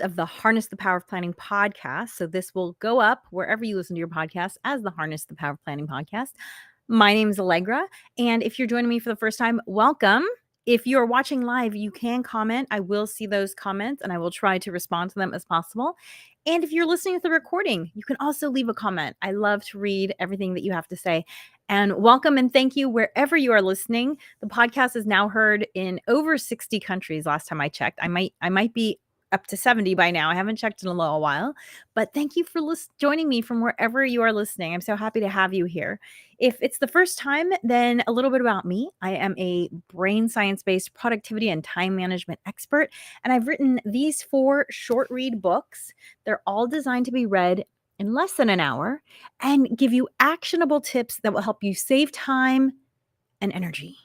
host of the Harness the Power of Planning podcast. So this will go up wherever you listen to your podcast as the Harness the Power of Planning podcast. My name is Allegra, and if you're joining me for the first time, welcome. If you're watching live, you can comment. I will see those comments and I will try to respond to them as possible. And if you're listening to the recording, you can also leave a comment. I love to read everything that you have to say. And welcome and thank you wherever you are listening. The podcast is now heard in over 60 countries last time I checked. I might be up to 70 by now. I haven't checked in a little while, but thank you for joining me from wherever you are listening. I'm so happy to have you here. If it's the first time, then a little bit about me. I am a brain science-based productivity and time management expert, and I've written these 4 short read books. They're all designed to be read in less than an hour and give you actionable tips that will help you save time and energy.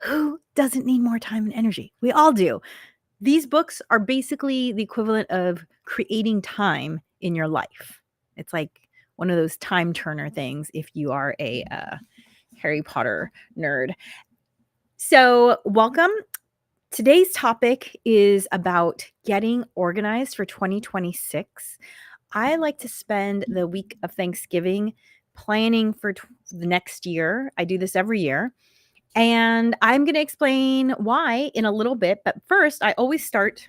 Who doesn't need more time and energy? We all do. These books are basically the equivalent of creating time in your life. It's like one of those time turner things if you are a Harry Potter nerd. So welcome. Today's topic is about getting organized for 2026. I like to spend the week of Thanksgiving planning for the next year. I do this every year. And I'm going to explain why in a little bit. But first, I always start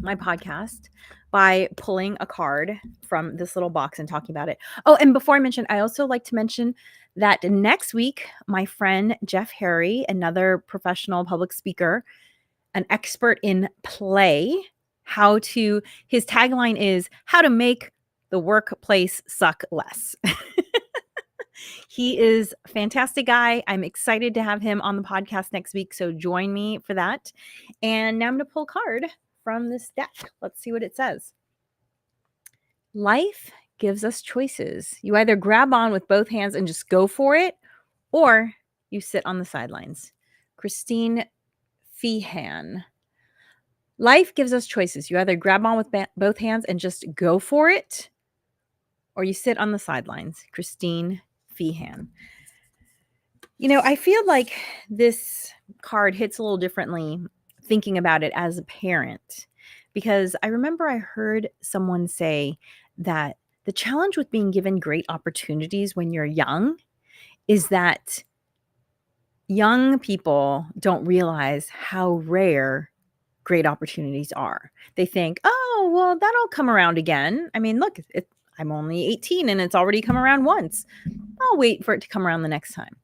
my podcast by pulling a card from this little box and talking about it. Oh, and before I mention, I also like to mention that next week, my friend Jeff Harry, another professional public speaker, an expert in play, his tagline is how to make the workplace suck less. He is a fantastic guy. I'm excited to have him on the podcast next week. So join me for that. And now I'm going to pull a card from this deck. Let's see what it says. Life gives us choices. You either grab on with both hands and just go for it, or you sit on the sidelines. Christine Feehan. Life gives us choices. You either grab on with both hands and just go for it, or you sit on the sidelines. Christine Feehan. You know, I feel like this card hits a little differently thinking about it as a parent, because I remember I heard someone say that the challenge with being given great opportunities when you're young is that young people don't realize how rare great opportunities are. They think, oh, well, that'll come around again. I mean, look, I'm only 18 and it's already come around once. I'll wait for it to come around the next time.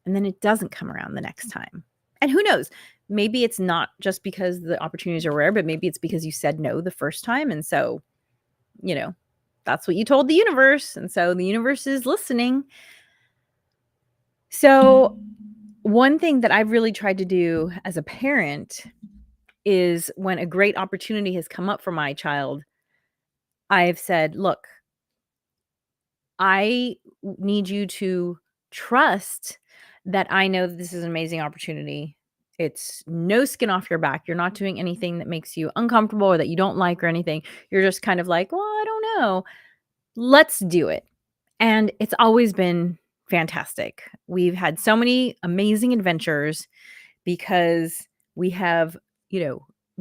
And then it doesn't come around the next time. And who knows? Maybe it's not just because the opportunities are rare, but maybe it's because you said no the first time. And so, you know, that's what you told the universe. And so the universe is listening. So one thing that I've really tried to do as a parent is when a great opportunity has come up for my child, I've said, look, I need you to trust that I know that this is an amazing opportunity. It's no skin off your back. You're not doing anything that makes you uncomfortable or that you don't like or anything. You're just kind of like, well, I don't know. Let's do it. And it's always been fantastic. We've had so many amazing adventures because we have,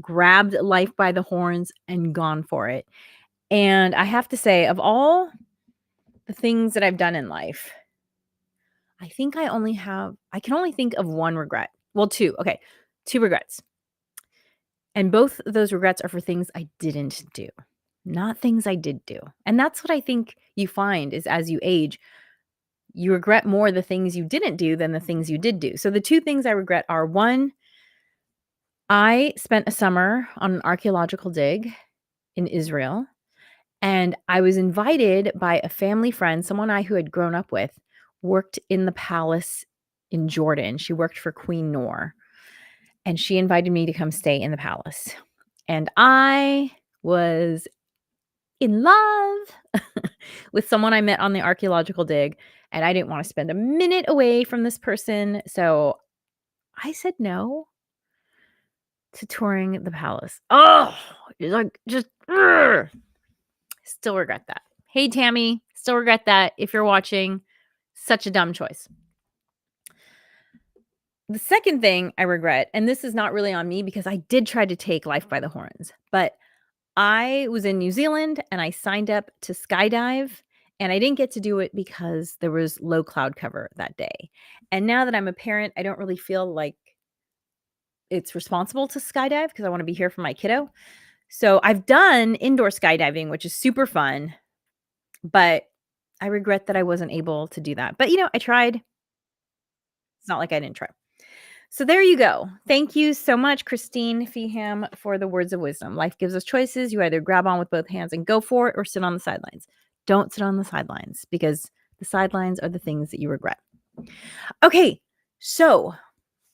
grabbed life by the horns and gone for it. And I have to say, of all the things that I've done in life, I can only think of one regret. Well, 2. Okay, 2 regrets. And both of those regrets are for things I didn't do, not things I did do. And that's what I think you find is as you age, you regret more the things you didn't do than the things you did do. So the 2 things I regret are, 1, I spent a summer on an archaeological dig in Israel, and I was invited by a family friend, someone who had grown up with, worked in the palace in Jordan. She worked for Queen Noor, and she invited me to come stay in the palace. And I was in love with someone I met on the archaeological dig, and I didn't want to spend a minute away from this person. So I said no to touring the palace. Oh, still regret that. Hey, Tammy, still regret that. If you're watching, such a dumb choice. The second thing I regret, and this is not really on me because I did try to take life by the horns, but I was in New Zealand and I signed up to skydive, and I didn't get to do it because there was low cloud cover that day. And now that I'm a parent, I don't really feel like it's responsible to skydive because I want to be here for my kiddo. So I've done indoor skydiving, which is super fun, but I regret that I wasn't able to do that. But I tried. It's not like I didn't try. So there you go. Thank you so much, Christine Feeham, for the words of wisdom. Life gives us choices. You either grab on with both hands and go for it or sit on the sidelines. Don't sit on the sidelines because the sidelines are the things that you regret. Okay, so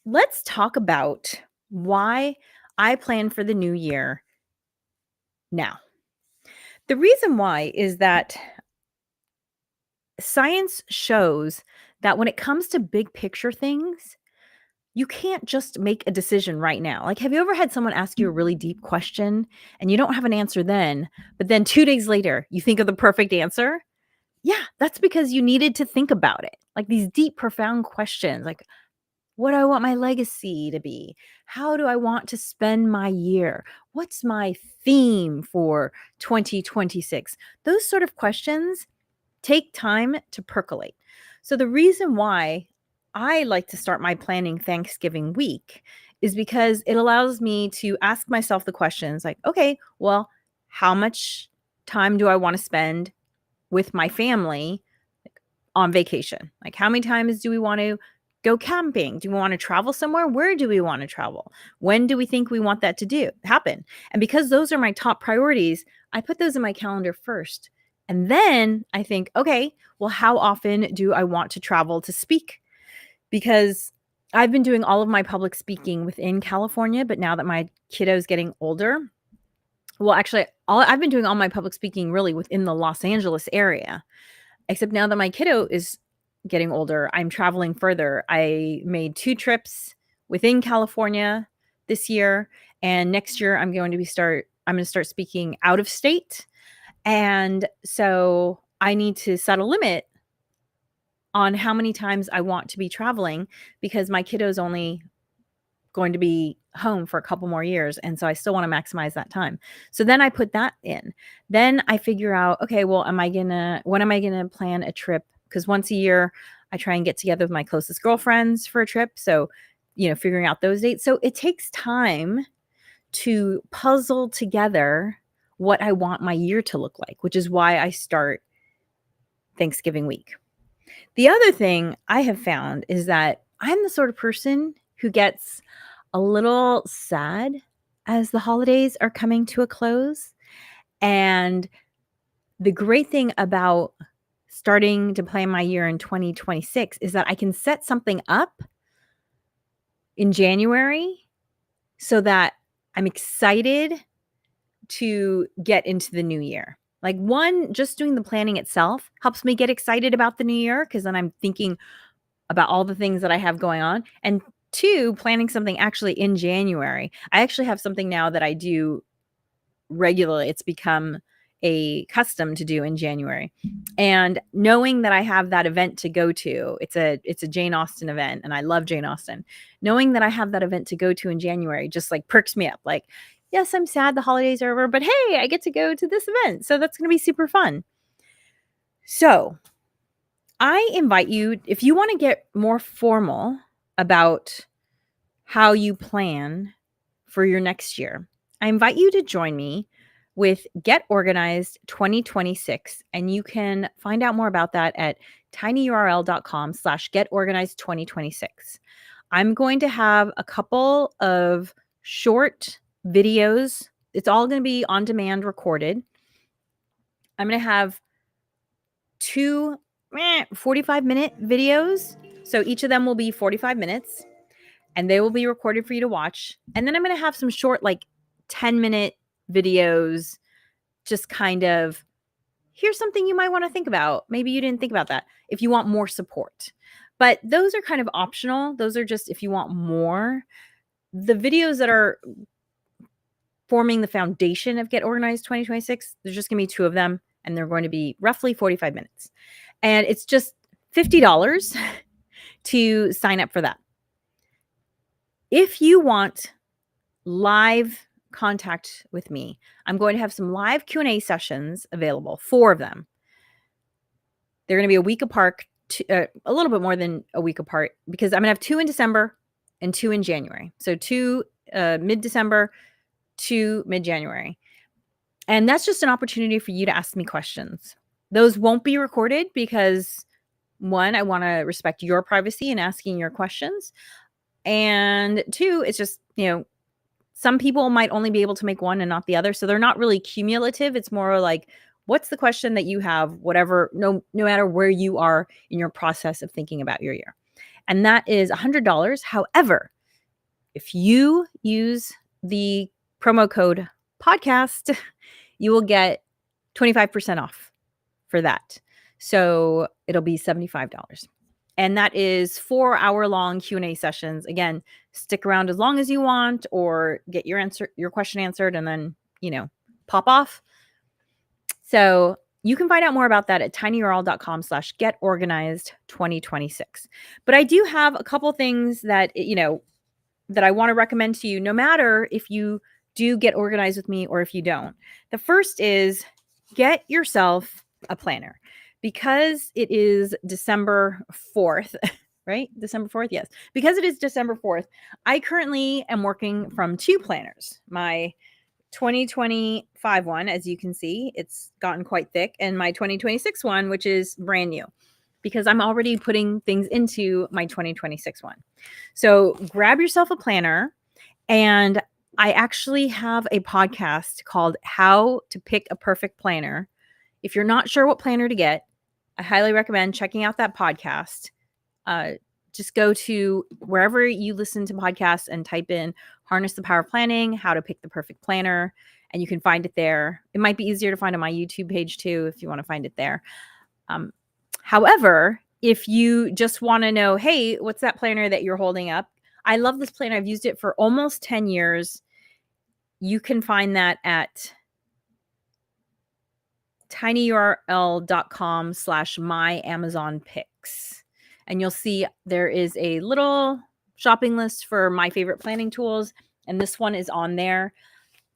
let's talk about why I plan for the new year now. The reason why is that science shows that when it comes to big picture things, you can't just make a decision right now. Like, have you ever had someone ask you a really deep question and you don't have an answer then, but then 2 days later, you think of the perfect answer? Yeah, that's because you needed to think about it. Like these deep, profound questions, like, what do I want my legacy to be? How do I want to spend my year? What's my theme for 2026? Those sort of questions take time to percolate. So the reason why I like to start my planning Thanksgiving week is because it allows me to ask myself the questions like, okay, well, how much time do I want to spend with my family on vacation? Like, how many times do we want to go camping? Do we want to travel somewhere? Where do we want to travel? When do we think we want that to happen? And because those are my top priorities, I put those in my calendar first. And then I think, okay, well, how often do I want to travel to speak? Because I've been doing all of my public speaking within California, but now that my kiddo's getting older, well, actually, I've been doing all my public speaking really within the Los Angeles area. Except now that my kiddo is getting older, I'm traveling further. I made 2 trips within California this year, and next year I'm going to start speaking out of state. And so I need to set a limit on how many times I want to be traveling because my kiddo's only going to be home for a couple more years, and so I still want to maximize that time. So then I put that in. Then I figure out, okay, well, when am I gonna plan a trip? Because once a year I try and get together with my closest girlfriends for a trip. So, figuring out those dates. So it takes time to puzzle together what I want my year to look like, which is why I start Thanksgiving week. The other thing I have found is that I'm the sort of person who gets a little sad as the holidays are coming to a close. And the great thing about starting to plan my year in 2026 is that I can set something up in January so that I'm excited to get into the new year. Like, one, just doing the planning itself helps me get excited about the new year because then I'm thinking about all the things that I have going on. And 2, planning something actually in January. I actually have something now that I do regularly. It's become a custom to do in January. And knowing that I have that event to go to, it's a Jane Austen event, and I love Jane Austen. Knowing that I have that event to go to in January just like perks me up. Like, yes, I'm sad the holidays are over, but hey, I get to go to this event. So that's going to be super fun. So I invite you, if you want to get more formal about how you plan for your next year, I invite you to join me with Get Organized 2026. And you can find out more about that at tinyurl.com/getorganized2026. I'm going to have a couple of short videos. It's all going to be on demand recorded. I'm going to have 2 45-minute videos. So each of them will be 45 minutes and they will be recorded for you to watch. And then I'm going to have some short, like 10-minute videos, just kind of, here's something you might want to think about. Maybe you didn't think about that if you want more support. But those are kind of optional. Those are just if you want more. The videos that are forming the foundation of Get Organized 2026, there's just going to be 2 of them, and they're going to be roughly 45 minutes. And it's just $50 to sign up for that. If you want live contact with me, I'm going to have some live Q&A sessions available, 4 of them. They're going to be a week apart, a little bit more than a week apart, because I'm going to have 2 in December and 2 in January. So 2 mid-December, 2 mid-January. And that's just an opportunity for you to ask me questions. Those won't be recorded because, 1, I want to respect your privacy in asking your questions. And 2, it's just, some people might only be able to make one and not the other. So they're not really cumulative. It's more like, what's the question that you have, whatever, no matter where you are in your process of thinking about your year. And that is $100. However, if you use the promo code podcast, you will get 25% off for that. So it'll be $75. And that is 4-hour-long Q&A sessions. Again, stick around as long as you want, or get your question answered and then, pop off. So you can find out more about that at tinyurl.com/getorganized2026. But I do have a couple things that, that I want to recommend to you, no matter if you do get organized with me or if you don't. The first is get yourself a planner, because it is December 4th, right? December 4th, yes. Because it is December 4th, I currently am working from 2 planners. My 2025 one, as you can see, it's gotten quite thick, and my 2026 one, which is brand new, because I'm already putting things into my 2026 one. So grab yourself a planner, and I actually have a podcast called How to Pick a Perfect Planner. If you're not sure what planner to get, I highly recommend checking out that podcast. Just go to wherever you listen to podcasts and type in Harness the Power of Planning, How to Pick the Perfect Planner, and you can find it there. It might be easier to find on my YouTube page too, if you want to find it there. However, if you just want to know, hey, what's that planner that you're holding up? I love this planner. I've used it for almost 10 years. You can find that at tinyurl.com/myamazonpicks. And you'll see there is a little shopping list for my favorite planning tools. And this one is on there.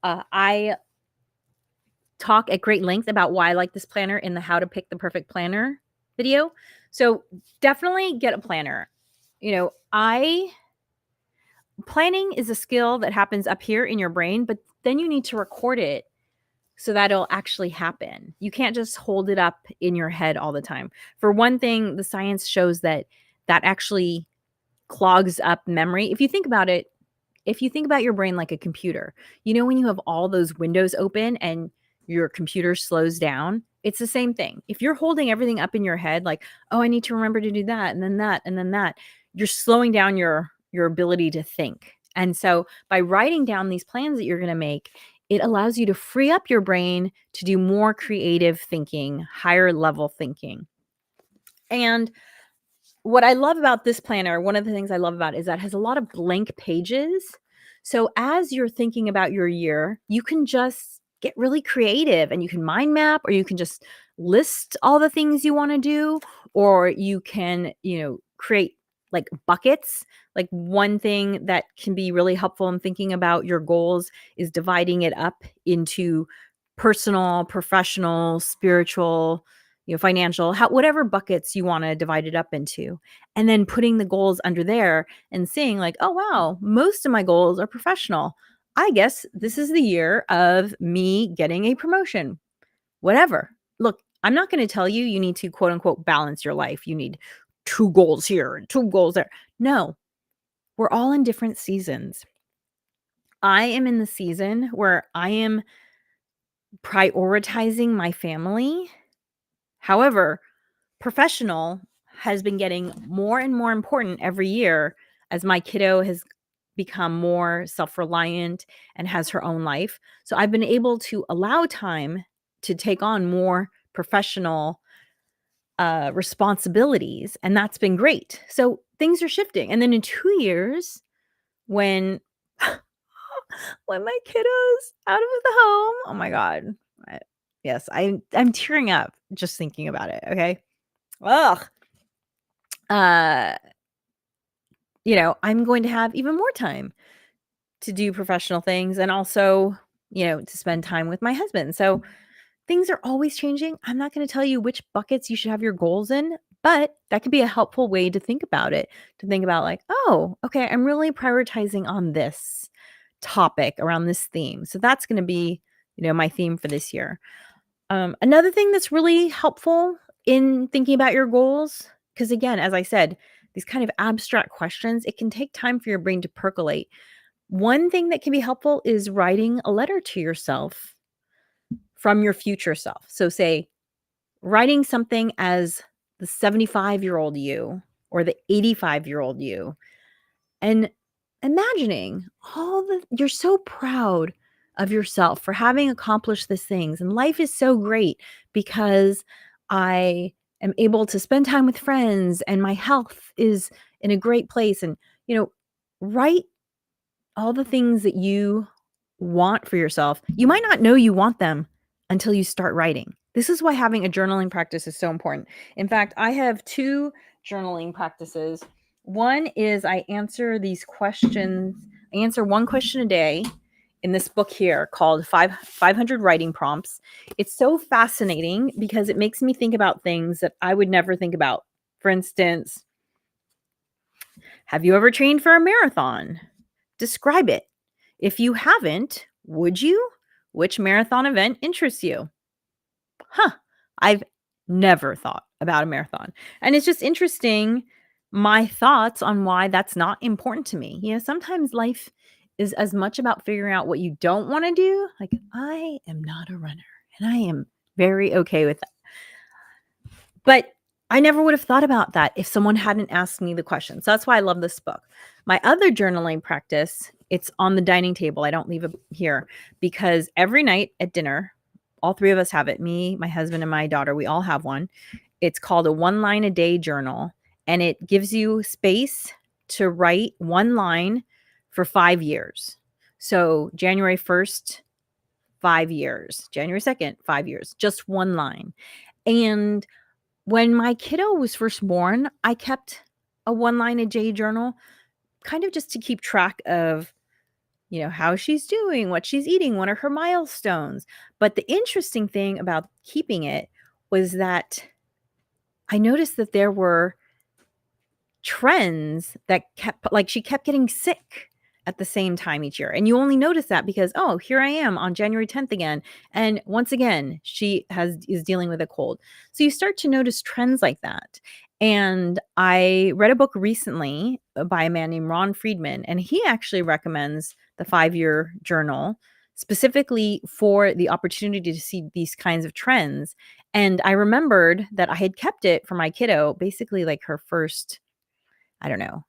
I talk at great length about why I like this planner in the How to Pick the Perfect Planner video. So definitely get a planner. Planning is a skill that happens up here in your brain, but then you need to record it so that it'll actually happen. You can't just hold it up in your head all the time. For one thing, the science shows that actually clogs up memory. If you think about it, if you think about your brain like a computer, when you have all those windows open and your computer slows down, it's the same thing. If you're holding everything up in your head, like, oh, I need to remember to do that, and then that, and then that, you're slowing down your ability to think. And so by writing down these plans that you're going to make, it allows you to free up your brain to do more creative thinking, higher level thinking. And what I love about this planner, one of the things I love about it is that it has a lot of blank pages. So as you're thinking about your year, you can just get really creative, and you can mind map, or you can just list all the things you want to do, or you can, create like buckets. Like, one thing that can be really helpful in thinking about your goals is dividing it up into personal, professional, spiritual, financial, whatever buckets you want to divide it up into, and then putting the goals under there and seeing like, oh, wow, most of my goals are professional. I guess this is the year of me getting a promotion, whatever. Look, I'm not going to tell you need to quote unquote balance your life. You need 2 goals here and 2 goals there. No, we're all in different seasons. I am in the season where I am prioritizing my family. However, professional has been getting more and more important every year as my kiddo has become more self-reliant and has her own life. So I've been able to allow time to take on more professional responsibilities, and that's been great. So things are shifting. And then in 2 years, when when my kiddo's out of the home, oh my God. Yes, I'm tearing up just thinking about it. Okay. Ugh. I'm going to have even more time to do professional things and also, to spend time with my husband. So things are always changing. I'm not going to tell you which buckets you should have your goals in, but that could be a helpful way to think about it, to think about like, oh, okay, I'm really prioritizing on this topic around this theme. So that's going to be, my theme for this year. Another thing that's really helpful in thinking about your goals, because again, as I said, these kind of abstract questions, it can take time for your brain to percolate. One thing that can be helpful is writing a letter to yourself from your future self. So, say, writing something as the 75-year-old you or the 85-year-old you, and imagining you're so proud of yourself for having accomplished these things. And life is so great because I am able to spend time with friends and my health is in a great place. And, write all the things that you want for yourself. You might not know you want them until you start writing. This is why having a journaling practice is so important. In fact, I have 2 journaling practices. One is I answer these questions. I answer one question a day in this book here called 500 Writing Prompts. It's so fascinating because it makes me think about things that I would never think about. For instance, have you ever trained for a marathon? Describe it. If you haven't, would you? Which marathon event interests you? I've never thought about a marathon. And it's just interesting my thoughts on why that's not important to me. Sometimes life is as much about figuring out what you don't want to do. Like, I am not a runner, and I am very okay with that. But I never would have thought about that if someone hadn't asked me the question. So that's why I love this book. My other journaling practice, it's on the dining table. I don't leave it here because every night at dinner, all 3 of us have it. Me, my husband, and my daughter, we all have one. It's called a 1 line a day journal, and it gives you space to write 1 line for 5 years. So January 1st, 5 years. January 2nd, 5 years. Just 1 line. And when my kiddo was first born, I kept a 1 line a day journal, kind of just to keep track of, how she's doing, what she's eating, what are her milestones. But the interesting thing about keeping it was that I noticed that there were trends that she kept getting sick at the same time each year. And you only notice that because, oh, here I am on January 10th again. And once again, she is dealing with a cold. So you start to notice trends like that. And I read a book recently by a man named Ron Friedman, and he actually recommends the 5-year journal specifically for the opportunity to see these kinds of trends. And I remembered that I had kept it for my kiddo, basically like her first, I don't know,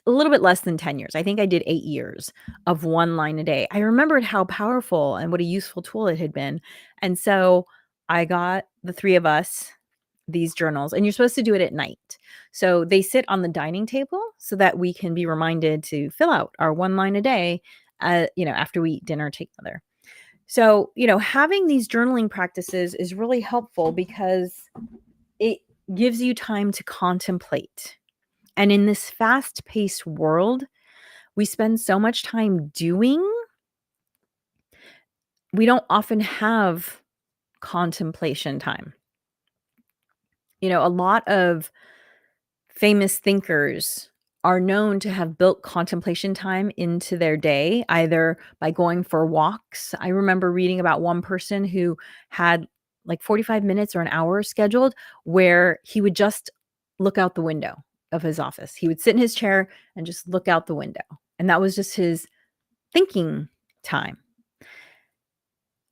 a little bit less than 10 years. I think I did 8 years of 1 line a day. I remembered how powerful and what a useful tool it had been. And so I got the 3 of us these journals, and you're supposed to do it at night. So they sit on the dining table so that we can be reminded to fill out our 1 line a day, after we eat dinner together. So, having these journaling practices is really helpful because it gives you time to contemplate. And in this fast-paced world, we spend so much time doing, we don't often have contemplation time. A lot of famous thinkers are known to have built contemplation time into their day, either by going for walks. I remember reading about one person who had like 45 minutes or an hour scheduled where he would just look out the window of his office. He would sit in his chair and just look out the window. And that was just his thinking time.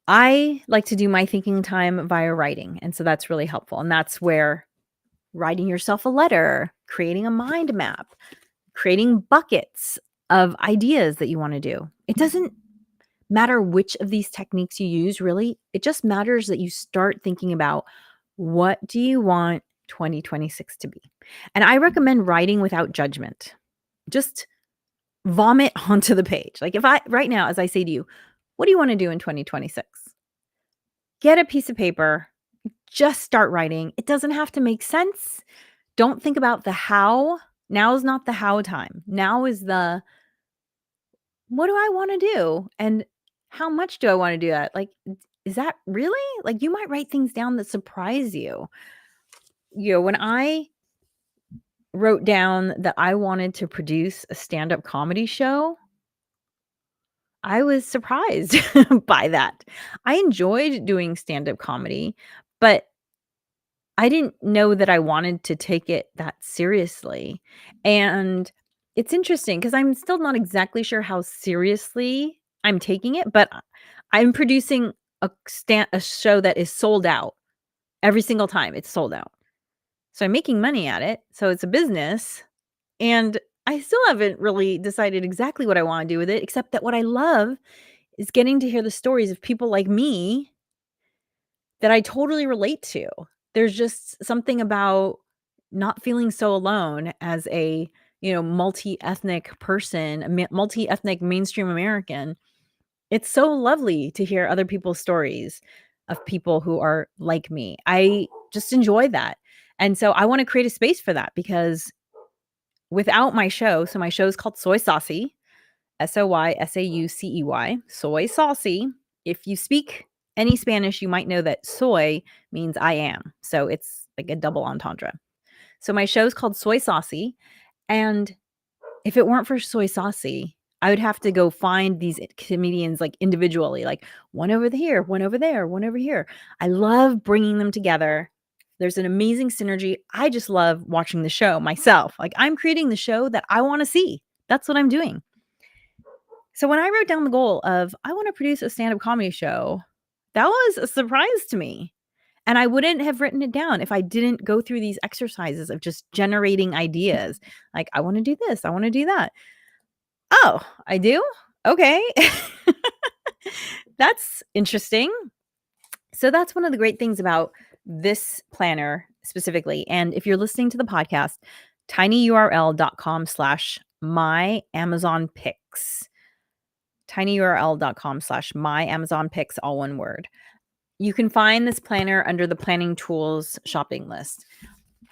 I like to do my thinking time via writing. And so that's really helpful. And that's where writing yourself a letter, creating a mind map, creating buckets of ideas that you want to do. It doesn't matter which of these techniques you use, really. It just matters that you start thinking about, what do you want 2026 to be? And I recommend writing without judgment. Just vomit onto the page. Like right now, as I say to you, what do you want to do in 2026? Get a piece of paper, just start writing. It doesn't have to make sense. Don't think about the how. Now is not the how time. Now is the what do I want to do? And how much do I want to do that? Like, is that really? Like, you might write things down that surprise you. When I wrote down that I wanted to produce a stand-up comedy show, I was surprised by that. I enjoyed doing stand-up comedy, but I didn't know that I wanted to take it that seriously. And it's interesting because I'm still not exactly sure how seriously I'm taking it, but I'm producing a show that is sold out every single time it's sold out. So I'm making money at it. So it's a business, and I still haven't really decided exactly what I want to do with it, except that what I love is getting to hear the stories of people like me that I totally relate to. There's just something about not feeling so alone as a, multi-ethnic person, multi-ethnic mainstream American. It's so lovely to hear other people's stories of people who are like me. I just enjoy that. And so I want to create a space for that because without my show, so my show is called Soy Saucy, SOYSAUCEY, Soy Saucy. If you speak any Spanish, you might know that soy means I am. So it's like a double entendre. So my show is called Soy Saucy. And if it weren't for Soy Saucy, I would have to go find these comedians like individually, like one over here, one over there, one over here. I love bringing them together. There's an amazing synergy. I just love watching the show myself. Like I'm creating the show that I want to see. That's what I'm doing. So when I wrote down the goal of I want to produce a stand-up comedy show, that was a surprise to me. And I wouldn't have written it down if I didn't go through these exercises of just generating ideas. Like, I want to do this, I want to do that. Oh, I do? Okay. That's interesting. So that's one of the great things about this planner specifically. And if you're listening to the podcast, tinyurl.com/my Amazon picks. tinyurl.com/my Amazon picks, all one word. You can find this planner under the planning tools shopping list.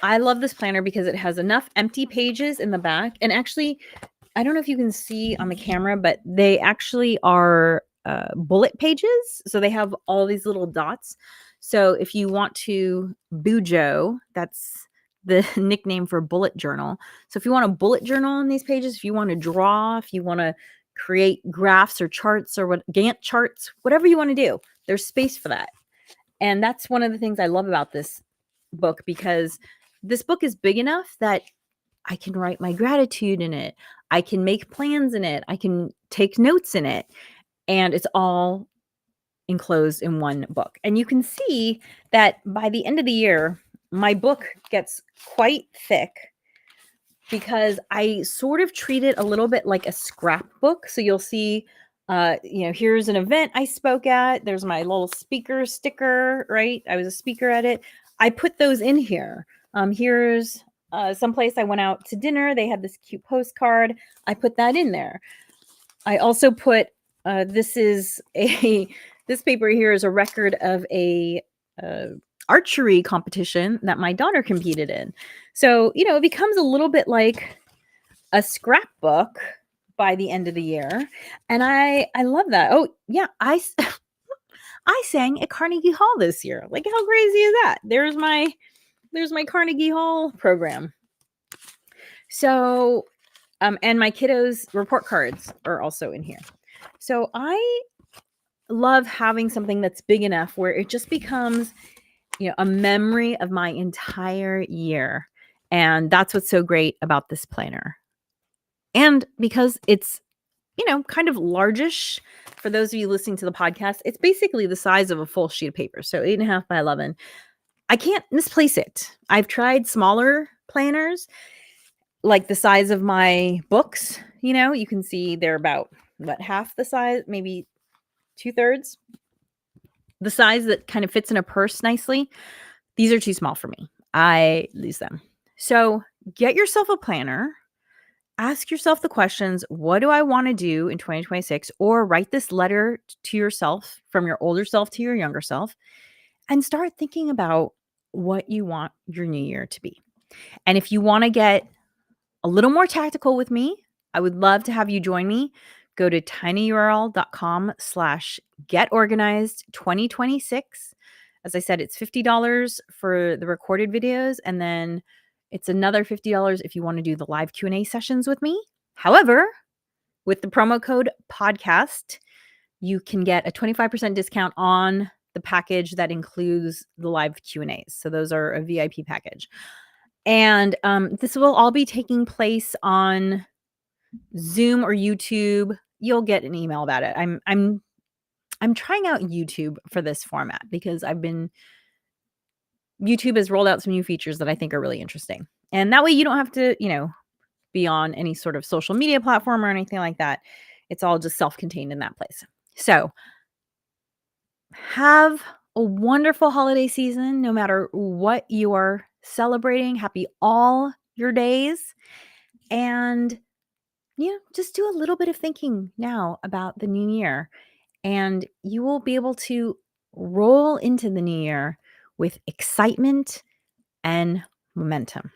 I love this planner because it has enough empty pages in the back. And actually, I don't know if you can see on the camera, but they actually are bullet pages. So they have all these little dots. So if you want to bujo, that's the nickname for bullet journal. So if you want a bullet journal on these pages, if you want to draw, if you want to create graphs or charts or what Gantt charts, whatever you want to do, there's space for that. And that's one of the things I love about this book, because this book is big enough that I can write my gratitude in it. I can make plans in it. I can take notes in it. And it's all enclosed in one book. And you can see that by the end of the year, my book gets quite thick because I sort of treat it a little bit like a scrapbook. So you'll see, here's an event I spoke at. There's my little speaker sticker, right? I was a speaker at it. I put those in here. Here's someplace I went out to dinner. They had this cute postcard. I put that in there. I also put, this paper here is a record of a archery competition that my daughter competed in. So, it becomes a little bit like a scrapbook by the end of the year. And I love that. Oh, yeah, I sang at Carnegie Hall this year. Like, how crazy is that? There's my Carnegie Hall program. So, and my kiddos' report cards are also in here. So I love having something that's big enough where it just becomes, a memory of my entire year. And that's what's so great about this planner. And because it's, kind of largish, for those of you listening to the podcast, it's basically the size of a full sheet of paper. So 8.5 by 11. I can't misplace it. I've tried smaller planners, like the size of my books. You can see they're about half the size, maybe 2/3. The size that kind of fits in a purse nicely. These are too small for me. I lose them. So get yourself a planner. Ask yourself the questions, what do I want to do in 2026? Or write this letter to yourself, from your older self to your younger self, and start thinking about what you want your new year to be. And if you want to get a little more tactical with me, I would love to have you join me. go to tinyurl.com/getorganized2026. As I said, it's $50 for the recorded videos, and then it's another $50 if you want to do the live Q&A sessions with me. However, with the promo code podcast, you can get a 25% discount on the package that includes the live Q&As. So those are a VIP package. And this will all be taking place on Zoom or YouTube. You'll get an email about it. I'm trying out YouTube for this format because YouTube has rolled out some new features that I think are really interesting. And that way you don't have to, be on any sort of social media platform or anything like that. It's all just self-contained in that place. So have a wonderful holiday season, no matter what you are celebrating. Happy all your days. And, just do a little bit of thinking now about the new year. And you will be able to roll into the new year with excitement and momentum.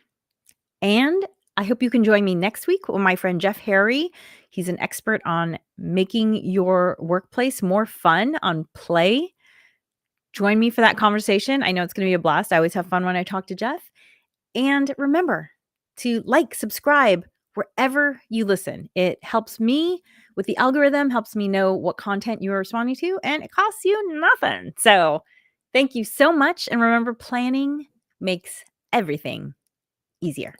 And I hope you can join me next week with my friend Jeff Harry. He's an expert on making your workplace more fun, on play. Join me for that conversation. I know it's going to be a blast. I always have fun when I talk to Jeff. And remember to subscribe wherever you listen. It helps me with the algorithm, helps me know what content you are responding to, and it costs you nothing. So thank you so much. And remember, planning makes everything easier.